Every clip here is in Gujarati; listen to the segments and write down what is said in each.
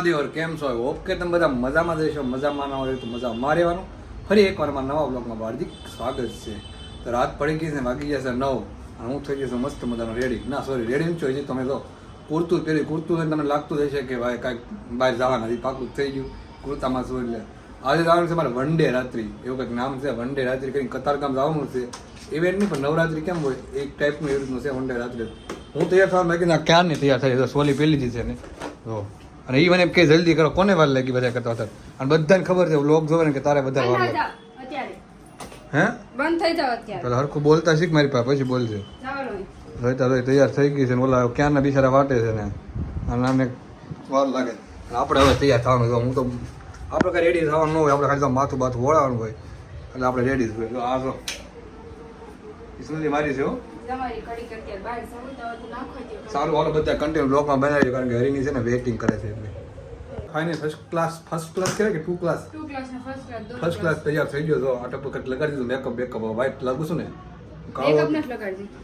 મહાદેવ કેમ છો? ઓકે, તમે બધા મજામાં જઈશો, મજામાં ના હોય તો મજા મારે રહેવાનું. ફરી એકવાર મારા નવા બ્લોગમાં હાર્દિક સ્વાગત છે. તો રાત પડી ગઈ છે, વાગી ગયા છે 9 અને હું થઈ ગયો છું મસ્ત મજાનો રેડી. ના સોરી, રેડી નથી હજી. તમે તો કુર્તું પહેરી, કુર્તું તમને લાગતું હશે કે ભાઈ કાંઈક બહાર જવાના હજી પાકું થઈ ગયું કુર્તામાં શું. એટલે આજે જવાનું છે મારે વન ડે રાત્રિ, એવું કંઈક નામ છે વન ડે રાત્રિ કરીને કતારગામ જવાનું છે. ઇવેન્ટ નહીં પણ નવરાત્રી કેમ હોય એક ટાઈપનું એવી રીતનું છે વન ડે રાત્રિ. હું તૈયાર થવા મેં કીધું ક્યાં નહીં તૈયાર થઈ, સોલી પહેલી દીધી છે ને તો. અને એ મને એમ કે જલ્દી કરો, કોને વાર લાગી બધા કરતા હતા. અને બધાને ખબર છે વ્લોગ જોવે ને કે તારે બધા વાર લાગે. હે બંધ થઈ જાવ અત્યારે. પેલા હરખું બોલતા શીખ મારી પાસે, પછી બોલશે. જોઈતા જોઈ તૈયાર થઈ ગઈ છે ને ઓલા ક્યાંના બિચારા વાટે છે ને અને આને વાર લાગે. આપણે હવે તૈયાર થવાનું છે. હું તો આપણે કાંઈ રેડી થવાનું ન હોય, આપણે ખાલી તો માથું બાથું વળવાનું હોય એટલે આપણે રેડી જ હોય. આ જો સુધી મારી છે હો. સારું હાલો બધા કન્ટિન્યુ બ્લોગમાં બનાવી, કારણ કે હરીની છે ને વેઇટિંગ કરે છે એટલે. ફાઇનલ ફર્સ્ટ ક્લાસ કહેવાય કે ફર્સ્ટ ક્લાસ તૈયાર થઈ ગયો. તો આ ટપક લગાડી દીધું, મેકઅપ વ્હાઈટ લાગુ છું ને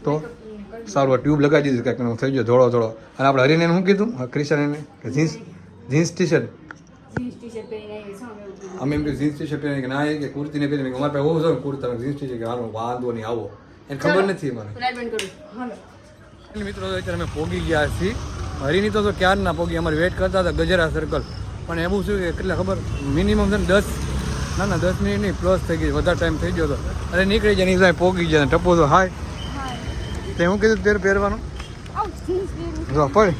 તો સારું ટ્યુબ લગાવી દીધું કંઈક થઈ ગયો ધોળો ધોળો. અને આપણે હરીને શું કીધું ક્રિશન એને કે જીન્સ ટી શર્ટ અમે એમ કે જીન્સ ટી શર્ટ પહેરી કે ના કે કુર્તી ને પહેરી. અમારે પાસે હોવું છે ને કુર્તા જીન્સ ટી શર્ટ કે હાલો વાંધો નહીં આવો, એને ખબર નથી મને. મિત્રો અત્યારે અમે પોગી ગયા છીએ હરીની તો ક્યાર ના પોગી. અમારે વેઇટ કરતા હતા ગજરા સર્કલ, પણ એવું શું કે કેટલા ખબર મિનિમમ છે ને 10 મિનિટ નહીં પ્લસ થઈ ગઈ, વધારે ટાઈમ થઈ ગયો હતો. અરે નીકળી જાય નહીં પોગી ગયા ટપો તો હાય તે હું કીધું તેર પહેરવાનું જો પણ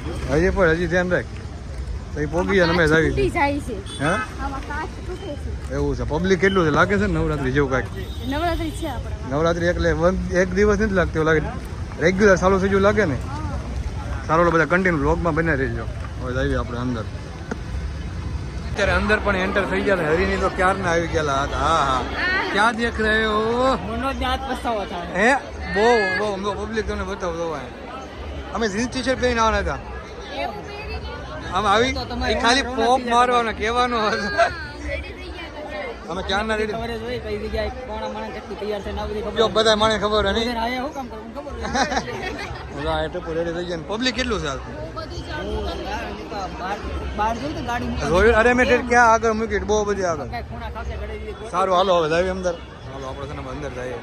હજી ધ્યાન રાખ તો એ પોગી જાય અમે આવી હે એવું છે. પબ્લિક કેટલું છે લાગે છે ને નવરાત્રી જેવું કાંઈક. નવરાત્રી એટલે એક દિવસ નથી લાગતી, એવું લાગે રેગ્યુલર ચાલુ થઈ ગયું લાગે ને. સારું બધા કન્ટિન્યુ વ્લોગમાં બને રહેજો. હવે આવી આપણે અંદર. અત્યારે અંદર પણ એન્ટર થઈ ગયા. હરીની તો ક્યારના આવી ગયેલા હતા. હા ક્યાં દેખ રહ્યો હે બહુ પબ્લિક તમને બતાવો. અમે જીન્સ ટી શર્ટ પહેરીને આવવાના હતા. આમ આવી ખાલી પોપ મારવાનો કહેવાનો હતો. અમે ક્યારના રેડી જો બધા મને ખબર નહીં રેડી થઈ ગયા. પબ્લિક કેટલું છે અરે મેં ક્યાં આગળ મૂકી બહુ બધી આગળ. સારું હાલો હવે જઈએ અંદર. હાલો આપણે અંદર જઈએ.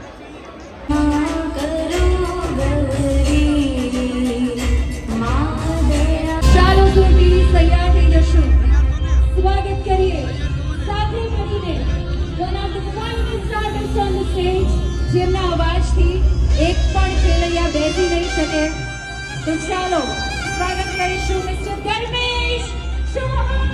ચાલો સુધી તૈયાર થઈ જશું. સ્વાગત કરીએ સાથે મળીને one of the finest artists on the stage, જેમના અવાજથી એક પણ ખેલૈયા બેસી નહીં શકે. તો ચાલો સ્વાગત કરીશું મિસ્ટર ધર્મેશ ચૌહાણ.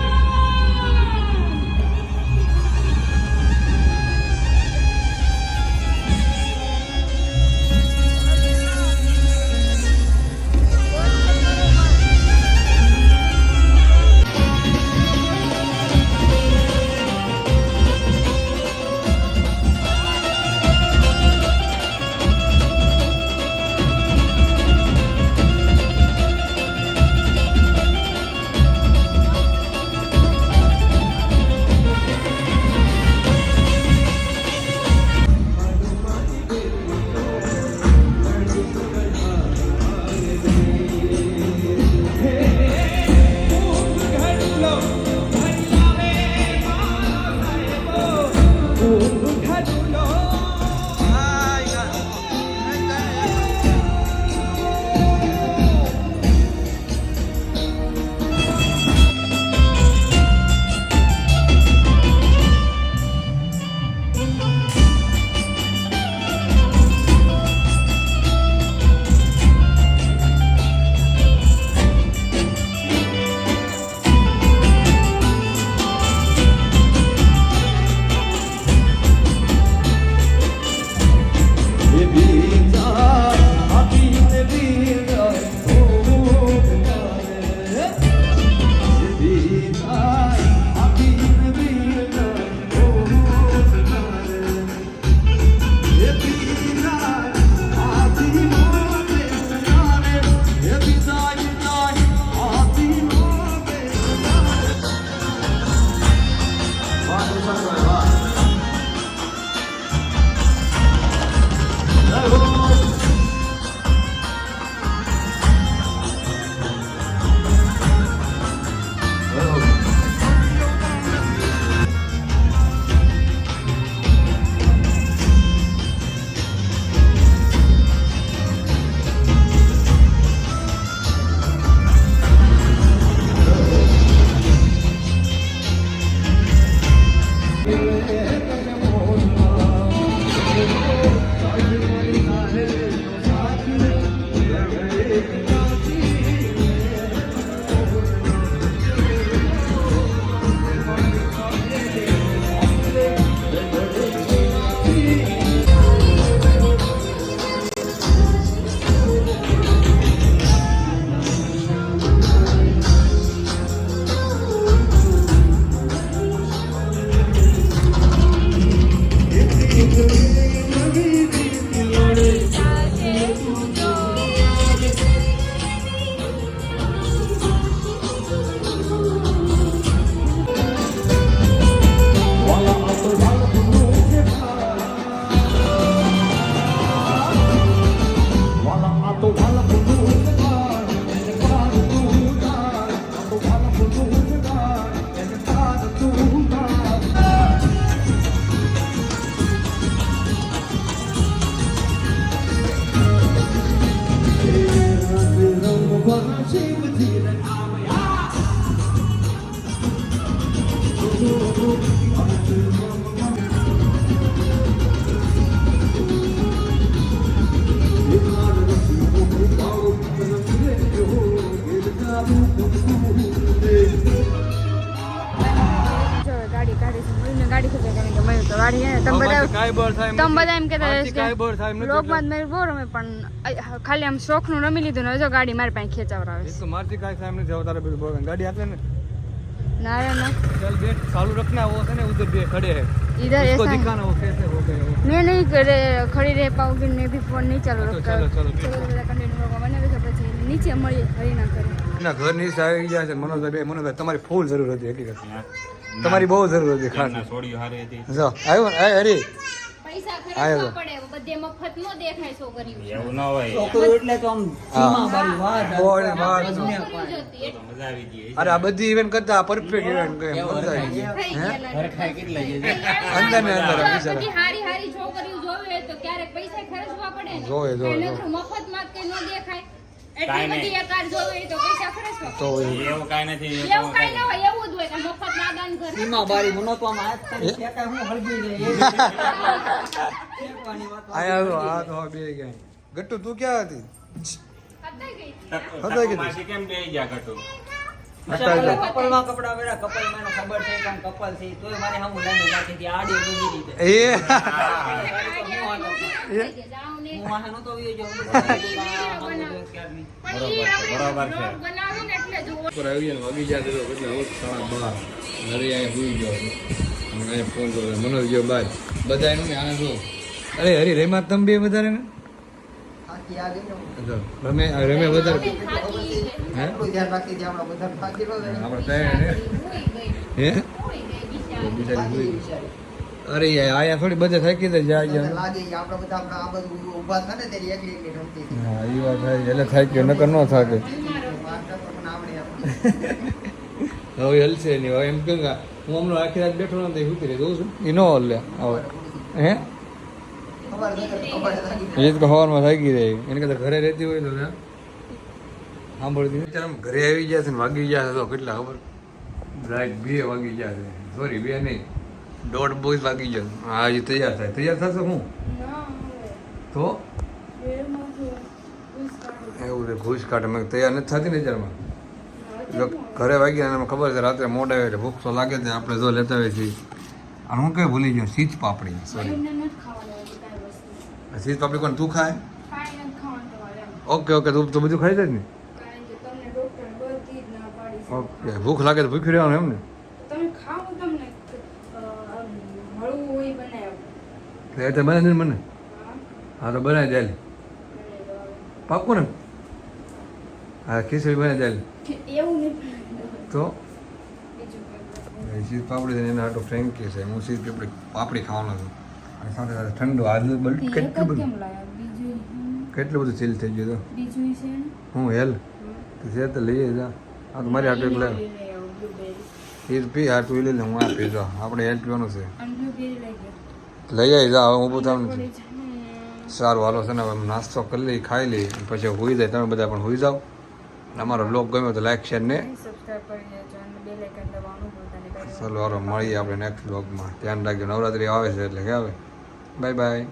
Oh જો ગાડી કાઢીશું મયુરને ગાડી ખબર કારણ કે મયુર તો વાડી હે તમે બધા કાંઈ બળ થાય એમ તમે નથી. બધા એમ કહેતા મારથી હશો કાંઈ બળ થાય એમ કે નથી. લોકમાં મયુર બહુ રમે પણ ખાલી આમ શોખનું રમી લીધું ને હવે જો ગાડી મારી પાસે ખેંચાવરાવે એ તો મારથી કાંઈ થાય એમ નથી. હવે તારે પેલું બળ ગાડી આપે ને ના રે ના चल बेट चालू रखना वो है ना उधर भी खड़े हैं इधर उसको ऐसा है। दिखाना वो कैसे हो गए वो। मैं नहीं करे खड़ी रह पाऊंगी मैं भी फोन नहीं चालू तो रखा चलो चलो चलो બધા કન્ટિન્યુ લોકો બનાવી છે પછી નીચે મળીએ હરી ના કરે ના ઘરની આવી ગયા છે મનોજભાઈ તમારી ફૂલ જરૂર હતી હકીકત તમારી બહુ જરૂર હતી ખાસ છોડી હારી હતી જો આવ્યો ને અરે પૈસા આવ્યો ખર્ચવા પડે બધે મફત નો દેખાય છોકરીઓ એવું ના હોય છોકરો એટલે તો આમ સીમાવાળી વાત બહુ ને વાત. છોકરીઓ જ હતી એટલે મજા આવી ગઈ અરે આ બધી ઇવેન્ટ કરતા પરફેક્ટ ઇવેન્ટ મજા આવી ગઈ થઈ ગયેલા. હરખાઈ કેટલા છે અંદર ને અંદર જો બિચારા. બધી હારી હારી છોકરીઓ જોવે તો ક્યારેક પૈસા ખર્ચવા પડે ને જોવે, જોવે, કઈ જોવે. નકરું મફત માં કે નો દેખાય એટલી કાંઈ બધી એક કાર જોવે તો પૈસા ખર્ચવા તો પડે. એવું કાંઈ નથી એવું કઈ ના હોય એવું જ હોય કે મફત ના દાન કરે સીમાવાળી મનો તો આમ હાથ કરી ફેંકાય હું હળગી જાય એવી ફેંકવાની વાત આયા આ તો બે ગયા ગટ્ટુ તું ક્યાં હતી હતાઈ ગઈ. હતાઈ ગઈ. માસી કેમ બે ગયા કટુ કપલમાં કપડા વેડા કપલમાં એને ખબર છે કે આમ કપલ છે તોય મારે સામું લાઈનો નાખી હતી આડી બધી રીતે એ જાઉં ને. હું વાહે નહોતો આવ્યો જો ક્યારની પણ ઈ આપણે બરોબર છે. vlog બનાવે ને એટલે જોવો. ઉપર આવી ગયા વાગી ગયા તો એટલે હોશ 12:30 નરી અહીંયા સુઈ ગયો અને અહીંયા ફોન કર્યો મનોજ ગયો બહાર બધા એનું ને આને જો અરે હરી રેમા તમે બે વધારે ને થાકી આ ગઈ જો, રમે વધારે અમે થાકી છે. હે એટલું ધ્યાન રાખી દે આપણે બધા થાકી લો આપણે ત્રણ ને હોઈ ગઈ. હે હોઈ ગઈ બિચારી. બિચારી સુઈ ગઈ. બિચારી. અરે યાર આયા થોડી બધે થાકી દે જાય તમને જાય લાગે કે આપણે બધા આ બધું ઊભા થાય ને ત્યારે એકલી એકલી રમતી હતી હા એ વાત થાય એટલે થાક્યો નકર ન થાકે વાર્તા તો મને આવડે આપણે હવે હલશે નહીં હવે એમ કેમ કે હું હમણાં આખી રાત બેઠો ને તો ઉતરી જોઉં છું એ ન હલે હવે હે ખબર નથી ખબર લાગી એ જ હવામાં થાકી રહી એને કદાચ ઘરે રહેતી હોય તો ને સાંભળતી નથી આમ ઘરે આવી ગયા છે ને વાગી ગયા છે તો કેટલા ખબર રાઈટ 2 વાગી ગયા છે સોરી 2 નહીં 1:30 વાગી ગયા હા હજી તૈયાર થશે હું તો એવું છે ઘૂસ કાઢે મેં તૈયાર નથી થતી ને અત્યારમાં જો ઘરે વાગ્યા અને ખબર છે રાત્રે મોડા આવે એટલે ભૂખ તો લાગે છે આપણે જો લેતા હોય છીએ અને હું કઈ ભૂલી ગયો સીજ પાપડી સોરી એમને નથી ખાવાનું હજી કાંઈ વસ્તુ સીજ પાપડી કોણ તું ખાય કાંઈ નથી ખાવાનું તમારે એમ ઓકે ઓકે તું તો બધું ખાઈ જાય ને કારણ કે તમને ડોક્ટર બધી જ ના પાડી છે ઓકે ભૂખ લાગે તો ભૂખી રહેવાનું એમ ને તમે ખાઓ તમને આમ હળવું હોય બનાવી આપો એટલે બને છે ને મને હા હા તો બનાવી દે બનાવી દો હવે. પાકું ને હા ખીચડી બનાવી દે એવું નહીં બનાવી તો બીજું કંઈ સીજ પાપડી છે એને આટો ફ્રેન્કી છે હું સીજ પાપડી ખાવાનો છું અને સાથે સાથે ઠંડુ આજ બલ્ટ કેટલું બધું લાયા બીજું કેટલું બધું ચીલ થઈ ગયું બીજું છે ને તો હું હેલ તો છે તો લઈએ જા હા તો મારી આટલું એટલે બ્લુબેરી એ પી આટલું લઈ લે હું આ પી જા આપણે હેલ્પ પીવાનું છે અને બ્લુબેરી લઈ ગયા લઈ આવી જા હવે હું પોતાનું પડી જાય સારું હાલો છે ને હવે નાસ્તો કરી લઈ ખાઈ લઈ પછી હોઈ જાય તમે બધા પણ હોઈ જાઓ અને અમારો બ્લોગ ગમ્યો તો લાઈક શેર ને સબસ્ક્રાઇબ કરી દેજો અને બેલ આઇકન દબાવવાનું ભૂલતા નહીં. ચાલો હાલો મળીએ આપણે નેક્સ્ટ બ્લોગમાં ધ્યાન રાખજો નવરાત્રી આવે છે એટલે કે આવે બાય બાય